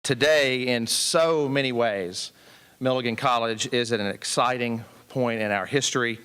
Today, in so many ways, Milligan College is at an exciting point in our history.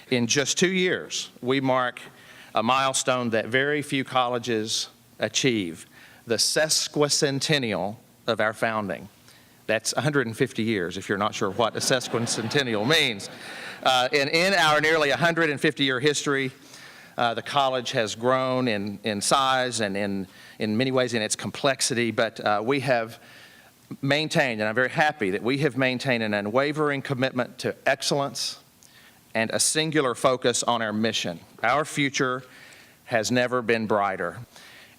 In just 2 years, we mark a milestone that very few colleges achieve, the sesquicentennial of our founding. That's 150 years, if you're not sure what a sesquicentennial means. And in our nearly 150-year history, the college has grown in size and in many ways in its complexity, but we have maintained, and I'm very happy that we have maintained an unwavering commitment to excellence and a singular focus on our mission. Our future has never been brighter.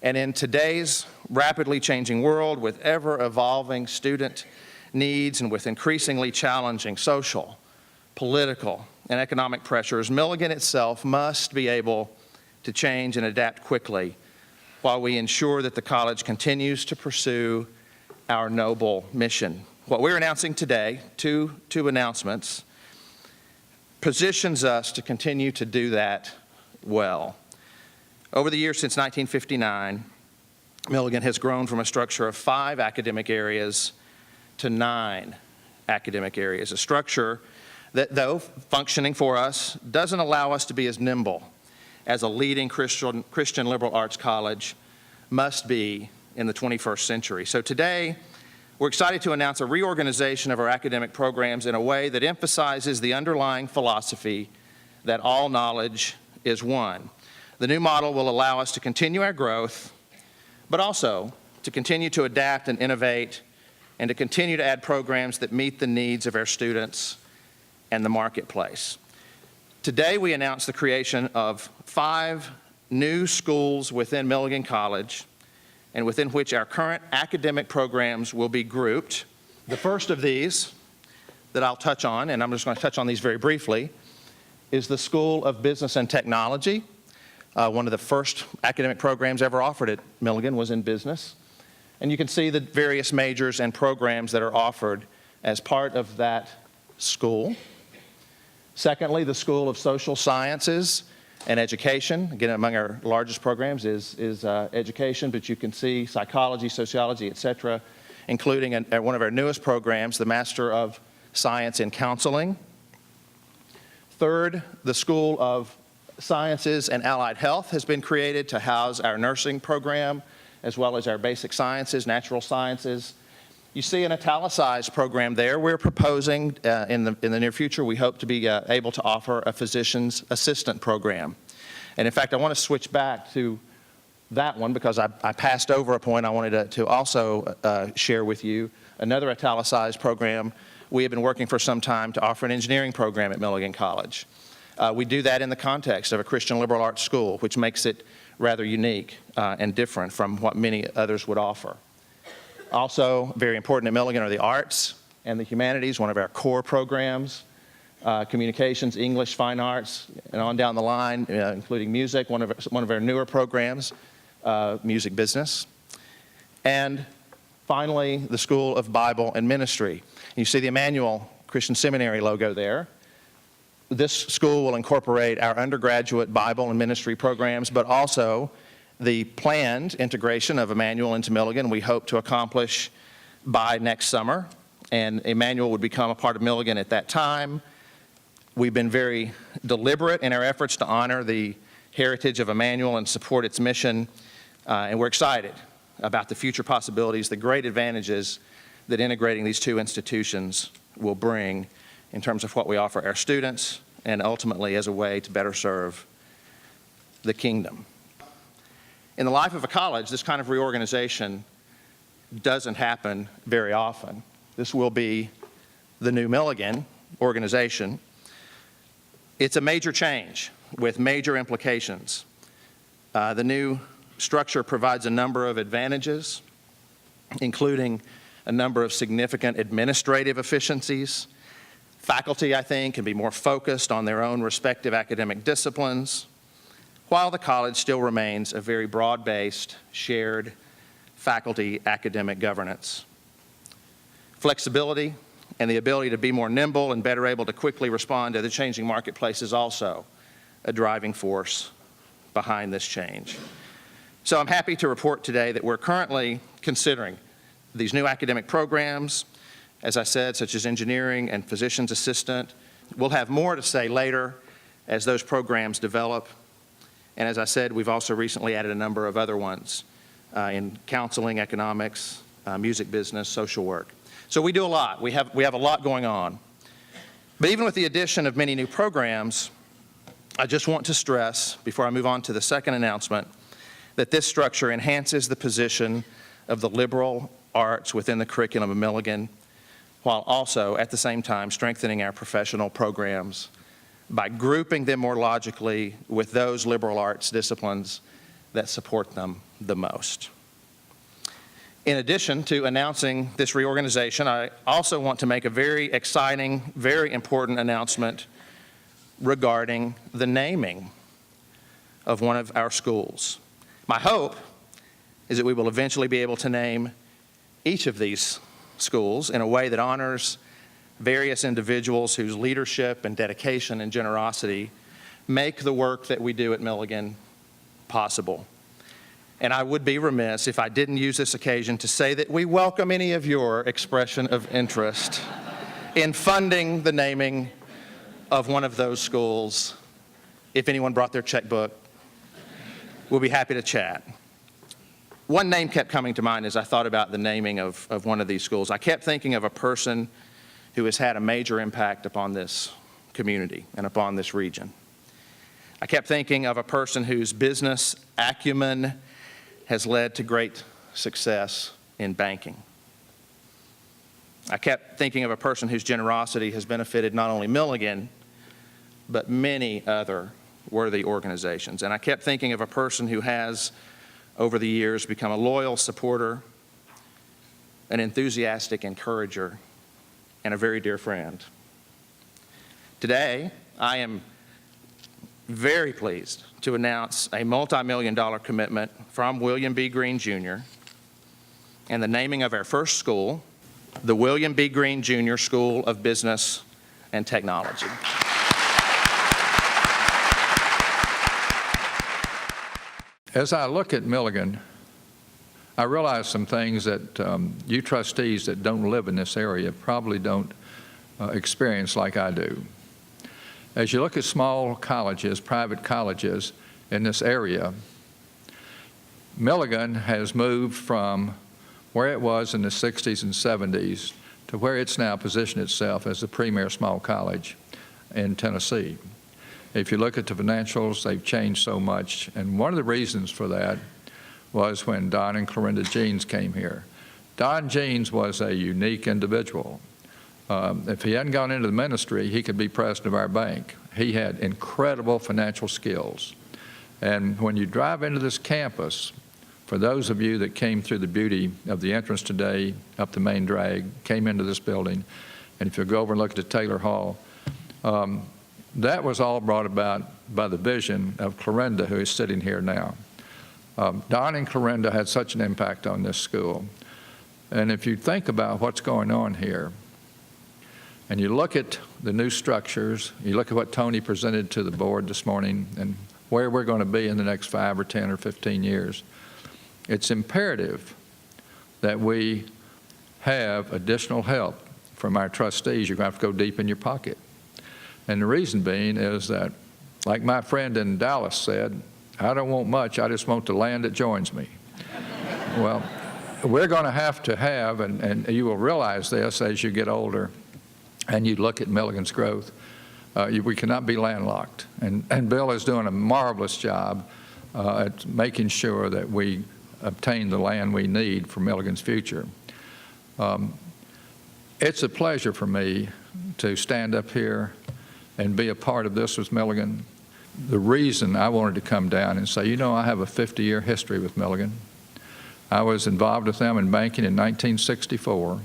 And in today's rapidly changing world, with ever-evolving student needs and with increasingly challenging social, political, and economic pressures, Milligan itself must be able to change and adapt quickly while we ensure that the college continues to pursue our noble mission. What we're announcing today, two announcements, positions us to continue to do that well. Over the years since 1959, Milligan has grown from a structure of 5 academic areas to 9 academic areas, a structure that, though functioning for us, doesn't allow us to be as nimble as a leading Christian liberal arts college must be in the 21st century. So today, we're excited to announce a reorganization of our academic programs in a way that emphasizes the underlying philosophy that all knowledge is one. The new model will allow us to continue our growth, but also to continue to adapt and innovate and to continue to add programs that meet the needs of our students and the marketplace. Today, we announce the creation of 5 new schools within Milligan College and within which our current academic programs will be grouped. The first of these that I'll touch on, and I'm just going to touch on these very briefly, is the School of Business and Technology. One of the first academic programs ever offered at Milligan was in business. And you can see the various majors and programs that are offered as part of that school. Secondly, the School of Social Sciences and Education. Again, among our largest programs is education, but you can see psychology, sociology, etc., including one of our newest programs, the Master of Science in Counseling. Third, the School of Sciences and Allied Health has been created to house our nursing program, as well as our basic sciences, natural sciences. You see an italicized program there. We're proposing in the near future, we hope to be able to offer a physician's assistant program. And in fact, I want to switch back to that one because I passed over a point I wanted to also share with you. Another italicized program, we have been working for some time to offer an engineering program at Milligan College. We do that in the context of a Christian liberal arts school, which makes it rather unique and different from what many others would offer. Also, very important at Milligan are the arts and the humanities, one of our core programs, communications, English, fine arts, and on down the line, including music, one of our newer programs, music business. And finally, the School of Bible and Ministry. You see the Emmanuel Christian Seminary logo there. This school will incorporate our undergraduate Bible and ministry programs, but also the planned integration of Emmanuel into Milligan we hope to accomplish by next summer, and Emmanuel would become a part of Milligan at that time. We've been very deliberate in our efforts to honor the heritage of Emmanuel and support its mission, and we're excited about the future possibilities, the great advantages that integrating these two institutions will bring in terms of what we offer our students and ultimately as a way to better serve the kingdom. In the life of a college, this kind of reorganization doesn't happen very often. This will be the new Milligan organization. It's a major change with major implications. The new structure provides a number of advantages, including a number of significant administrative efficiencies. Faculty, I think, can be more focused on their own respective academic disciplines, while the college still remains a very broad-based, shared faculty academic governance. Flexibility and the ability to be more nimble and better able to quickly respond to the changing marketplace is also a driving force behind this change. So I'm happy to report today that we're currently considering these new academic programs, as I said, such as engineering and physician's assistant. We'll have more to say later as those programs develop. And as I said, we've also recently added a number of other ones in counseling, economics, music business, social work. So we do a lot. We have a lot going on. But even with the addition of many new programs, I just want to stress, before I move on to the second announcement, that this structure enhances the position of the liberal arts within the curriculum of Milligan, while also, at the same time, strengthening our professional programs by grouping them more logically with those liberal arts disciplines that support them the most. In addition to announcing this reorganization, I also want to make a very exciting, very important announcement regarding the naming of one of our schools. My hope is that we will eventually be able to name each of these schools in a way that honors various individuals whose leadership and dedication and generosity make the work that we do at Milligan possible. And I would be remiss if I didn't use this occasion to say that we welcome any of your expression of interest in funding the naming of one of those schools. If anyone brought their checkbook, we'll be happy to chat. One name kept coming to mind as I thought about the naming of one of these schools. I kept thinking of a person who has had a major impact upon this community and upon this region. I kept thinking of a person whose business acumen has led to great success in banking. I kept thinking of a person whose generosity has benefited not only Milligan, but many other worthy organizations. And I kept thinking of a person who has, over the years, become a loyal supporter, an enthusiastic encourager, and a very dear friend. Today, I am very pleased to announce a multi-million-dollar commitment from William B. Greene Jr. and the naming of our first school, the William B. Greene Jr. School of Business and Technology. As I look at Milligan, I realize some things that you trustees that don't live in this area probably don't experience like I do. As you look at small colleges, private colleges in this area, Milligan has moved from where it was in the 60s and 70s to where it's now positioned itself as the premier small college in Tennessee. If you look at the financials, they've changed so much, and one of the reasons for that was when Don and Clorinda Jeans came here. Don Jeans was a unique individual. If he hadn't gone into the ministry, he could be president of our bank. He had incredible financial skills. And when you drive into this campus, for those of you that came through the beauty of the entrance today, up the main drag, came into this building, and if you go over and look at the Taylor Hall, that was all brought about by the vision of Clorinda, who is sitting here now. Don and Clorinda had such an impact on this school. And if you think about what's going on here, and you look at the new structures, you look at what Tony presented to the board this morning and where we're going to be in the next 5 or 10 or 15 years, it's imperative that we have additional help from our trustees. You're going to have to go deep in your pocket. And the reason being is that, like my friend in Dallas said, I don't want much, I just want the land that joins me. Well, we're going to have, and you will realize this as you get older and you look at Milligan's growth, we cannot be landlocked. And Bill is doing a marvelous job at making sure that we obtain the land we need for Milligan's future. It's a pleasure for me to stand up here and be a part of this with Milligan. The reason I wanted to come down and say, you know, I have a 50-year history with Milligan. I was involved with them in banking in 1964.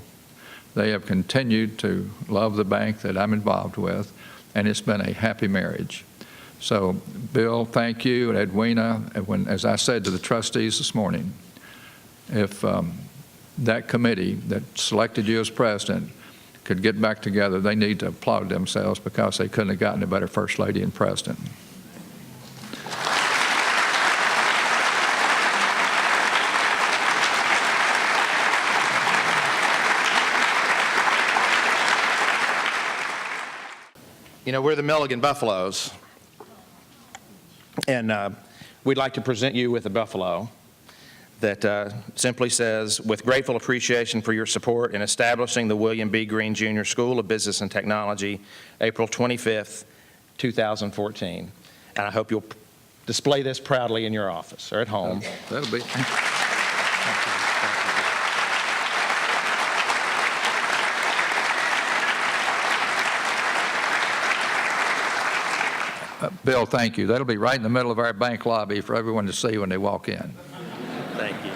They have continued to love the bank that I'm involved with, and it's been a happy marriage. So, Bill, thank you, and Edwina. As I said to the trustees this morning, if that committee that selected you as president could get back together, they need to applaud themselves because they couldn't have gotten a better first lady and president. You know, we're the Milligan Buffaloes, and we'd like to present you with a buffalo that simply says, "With grateful appreciation for your support in establishing the William B. Greene Jr. School of Business and Technology, April 25th, 2014." And I hope you'll display this proudly in your office or at home. That'll be. Bill, thank you. That'll be right in the middle of our bank lobby for everyone to see when they walk in. Thank you.